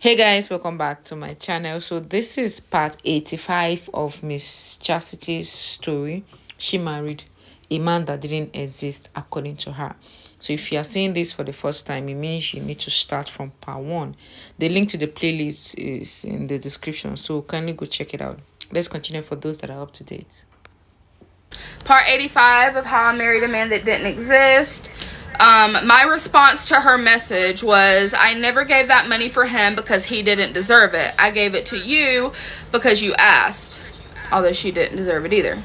Hey guys, welcome back to my channel. So this is part 85 of Miss Chastity's story. She married a man that didn't exist according to her. So if you are seeing this for the first time, it means you need to start from part 1. The link to the playlist is in the description, so kindly go check it out. Let's continue for those that are up to date. Part 85 of How I Married a Man That Didn't Exist. My response to her message was, I never gave that money for him because he didn't deserve it. I gave it to you because you asked, although she didn't deserve it either.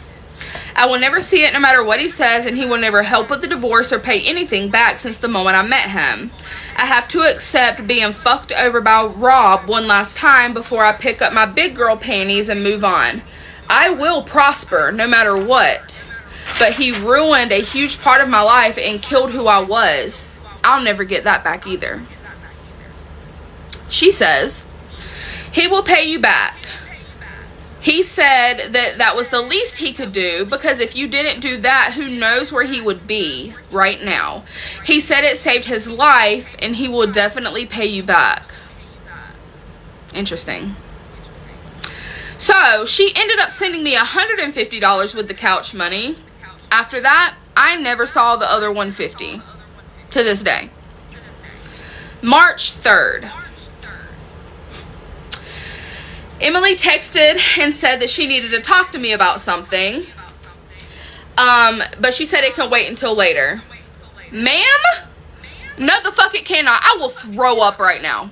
I will never see it no matter what he says, and he will never help with the divorce or pay anything back since the moment I met him. I have to accept being fucked over by Rob one last time before I pick up my big girl panties and move on. I will prosper no matter what. But he ruined a huge part of my life and killed who I was. I'll never get that back either. She says, he will pay you back. He said that was the least he could do, because if you didn't do that, who knows where he would be right now. He said it saved his life, and he will definitely pay you back. Interesting. So, she ended up sending me $150 with the couch money. After that, I never saw the other $150 to this day. March 3rd. Emily texted and said that she needed to talk to me about something. But she said it can wait until later. Ma'am? No, the fuck it cannot. I will throw up right now.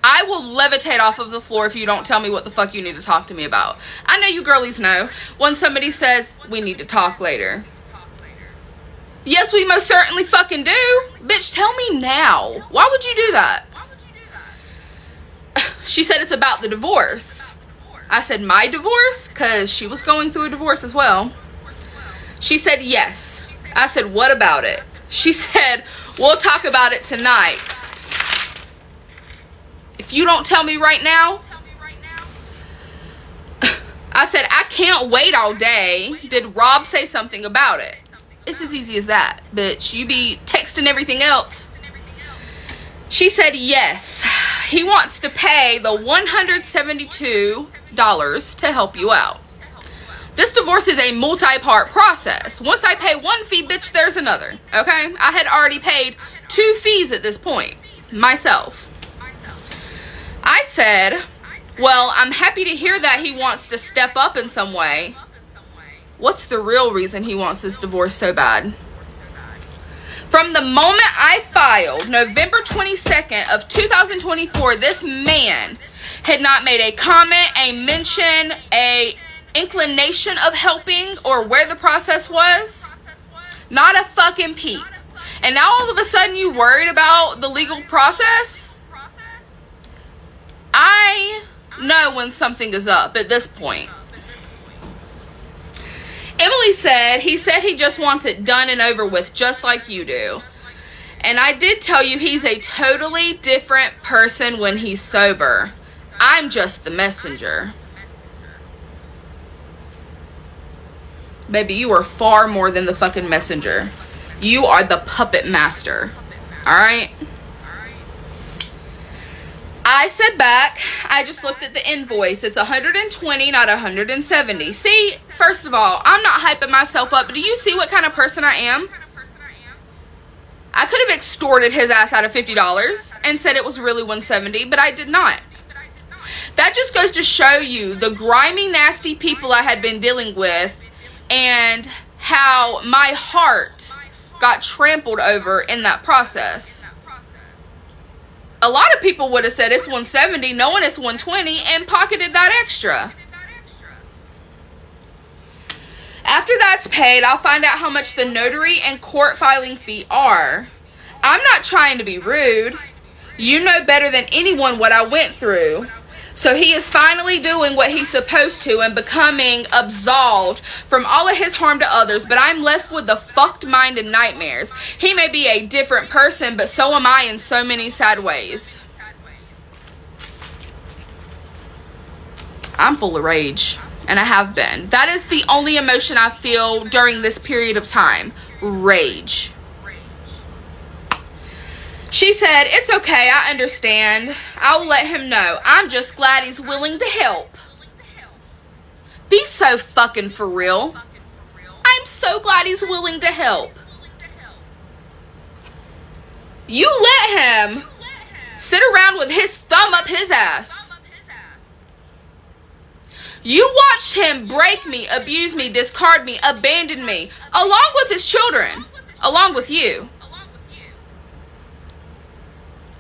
I will levitate off of the floor if you don't tell me what the fuck you need to talk to me about. I know you girlies know when somebody says, we need to talk later. Yes, we most certainly fucking do. Bitch, tell me now. Why would you do that? She said it's about the divorce. I said, my divorce? Because she was going through a divorce as well. She said, yes. I said, what about it? She said, we'll talk about it tonight. If you don't tell me right now, I said, I can't wait all day. Did Rob say something about it? It's as easy as that, bitch. You be texting everything else. She said, yes. He wants to pay the $172 to help you out. This divorce is a multi-part process. Once I pay one fee, bitch, there's another. Okay? I had already paid 2 fees at this point. Myself. I said, well, I'm happy to hear that he wants to step up in some way. What's the real reason he wants this divorce so bad? From the moment I filed, November 22nd of 2024, this man had not made a comment, a mention, a inclination of helping or where the process was. Not a fucking peep. And now all of a sudden you worried about the legal process? I know when something is up at this point. Emily said, he said he just wants it done and over with, just like you do. And I did tell you he's a totally different person when he's sober. I'm just the messenger. Baby, you are far more than the fucking messenger. You are the puppet master. Alright? I said back, I just looked at the invoice. It's 120, not 170. See, first of all, I'm not hyping myself up. Do you see what kind of person I am? I could have extorted his ass out of $50 and said it was really 170, but I did not. That just goes to show you the grimy, nasty people I had been dealing with and how my heart got trampled over in that process. A lot of people would have said it's 170, knowing it's 120, and pocketed that extra. After that's paid, I'll find out how much the notary and court filing fee are. I'm not trying to be rude. You know better than anyone what I went through. So he is finally doing what he's supposed to and becoming absolved from all of his harm to others, but I'm left with the fucked mind and nightmares. He may be a different person, but so am I in so many sad ways. I'm full of rage, and I have been. That is the only emotion I feel during this period of time. Rage. She said, "It's okay, I understand. I'll let him know. I'm just glad he's willing to help." Be so fucking for real. I'm so glad he's willing to help. You let him sit around with his thumb up his ass. You watched him break me, abuse me, discard me, abandon me, along with his children, along with you.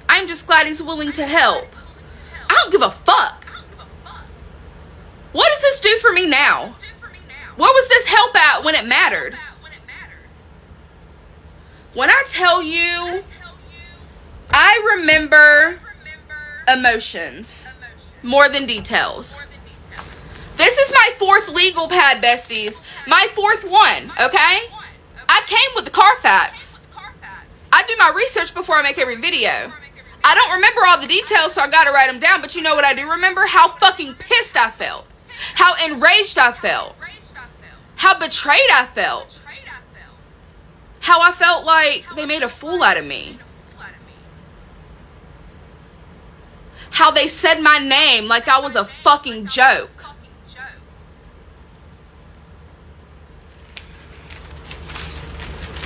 I'm just glad he's willing to help. I don't give a fuck. What does this do for me now? Where was this help at when it mattered? When I tell you, I remember emotions more than details. This is my 4th legal pad, besties. My 4th one, okay? I came with the Carfax. I do my research before I make every video. I don't remember all the details, so I gotta write them down, but you know what I do remember? How fucking pissed I felt. How enraged I felt. How betrayed I felt. How I felt like they made a fool out of me. How they said my name like I was a fucking joke.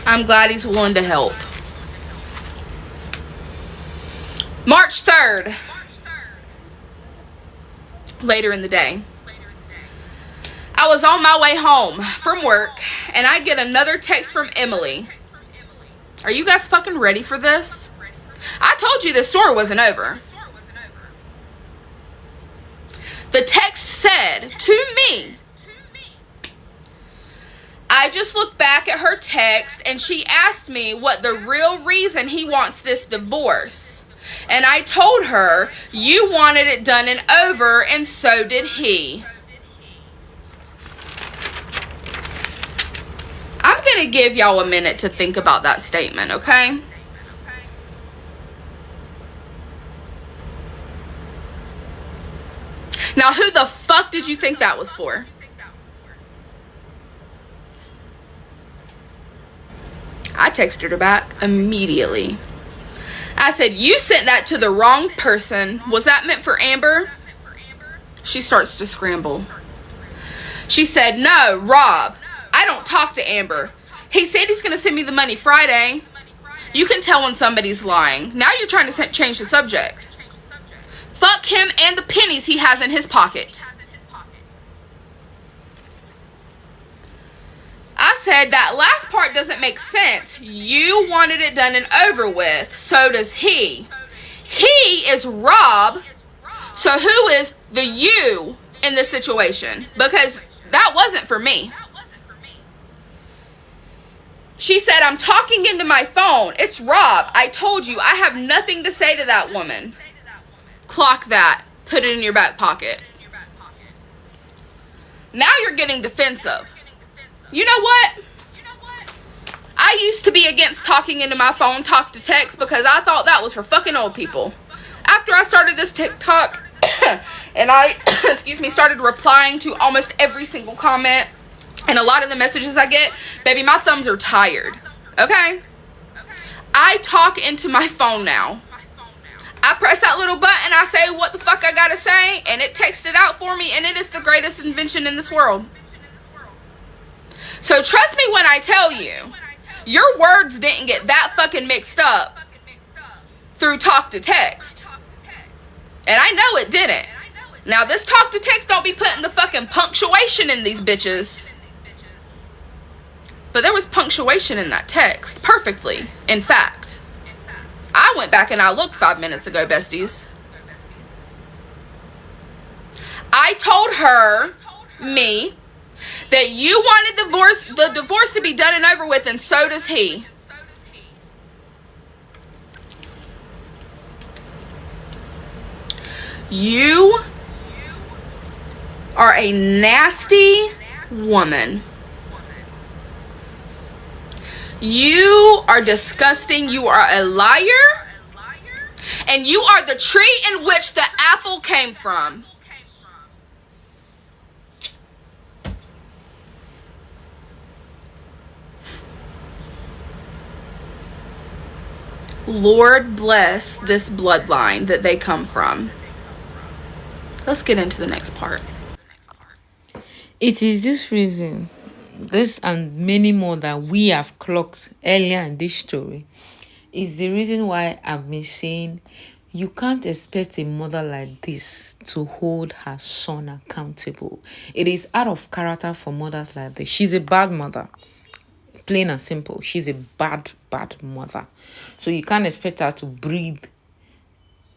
I'm glad he's willing to help. March 3rd. Later in the day. I was on my way home from work and I get another text from Emily. Are you guys fucking ready for this? I told you this story wasn't over. The text said to me, I just looked back at her text and she asked me what the real reason he wants this divorce. And I told her, you wanted it done and over, and so did he. I'm going to give y'all a minute to think about that statement, okay? Now, who the fuck did you think that was for? I texted her back immediately. I said, you sent that to the wrong person. Was that meant for Amber? She starts to scramble. She said, no, Rob. I don't talk to Amber. He said he's going to send me the money Friday. You can tell when somebody's lying. Now you're trying to change the subject. Fuck him and the pennies he has in his pocket. I said, that last part doesn't make sense. You wanted it done and over with. So does he. He is Rob. So who is the you in this situation? Because that wasn't for me. She said, I'm talking into my phone. It's Rob. I told you, I have nothing to say to that woman. Clock that. Put it in your back pocket. Now you're getting defensive. You know what? I used to be against talking into my phone, talk to text, because I thought that was for fucking old people. After I started this TikTok, and I, started replying to almost every single comment, and a lot of the messages I get, baby, my thumbs are tired. Okay? I talk into my phone now. I press that little button, I say what the fuck I gotta say, and it texts it out for me, and it is the greatest invention in this world. So trust me when I tell you, your words didn't get that fucking mixed up through talk to text. And I know it didn't. Now this talk to text don't be putting the fucking punctuation in these bitches. But there was punctuation in that text. Perfectly. In fact. I went back and I looked 5 minutes ago, besties. I told her, me, that you wanted the divorce to be done and over with, and so does he. You are a nasty woman. You are disgusting. You are a liar. And you are the tree in which the apple came from. Lord bless this bloodline that they come from. Let's get into the next part. It is this reason, this and many more that we have clocked earlier in this story, is the reason why I've been saying you can't expect a mother like this to hold her son accountable. It is out of character for mothers like this. She's a bad mother. Plain and simple. She's a bad mother. So you can't expect her to breed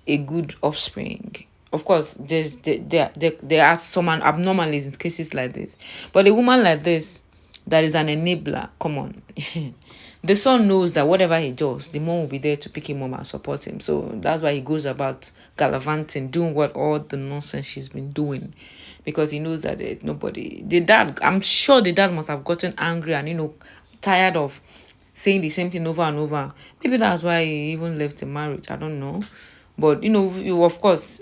a good offspring. Of course, there are some abnormalities in cases like this. But a woman like this, that is an enabler, come on. The son knows that whatever he does, the mom will be there to pick him up and support him. So that's why he goes about gallivanting, doing what all the nonsense she's been doing. Because he knows that there's nobody. The dad, I'm sure the dad must have gotten angry and, tired of saying the same thing over and over. Maybe that's why he even left the marriage. I don't know. But, of course,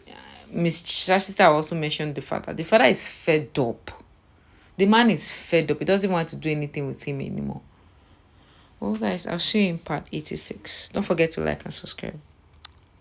Miss Shashita also mentioned the father. The father is fed up. The man is fed up. He doesn't want to do anything with him anymore. Well, guys, I'll see you in part 86. Don't forget to like and subscribe.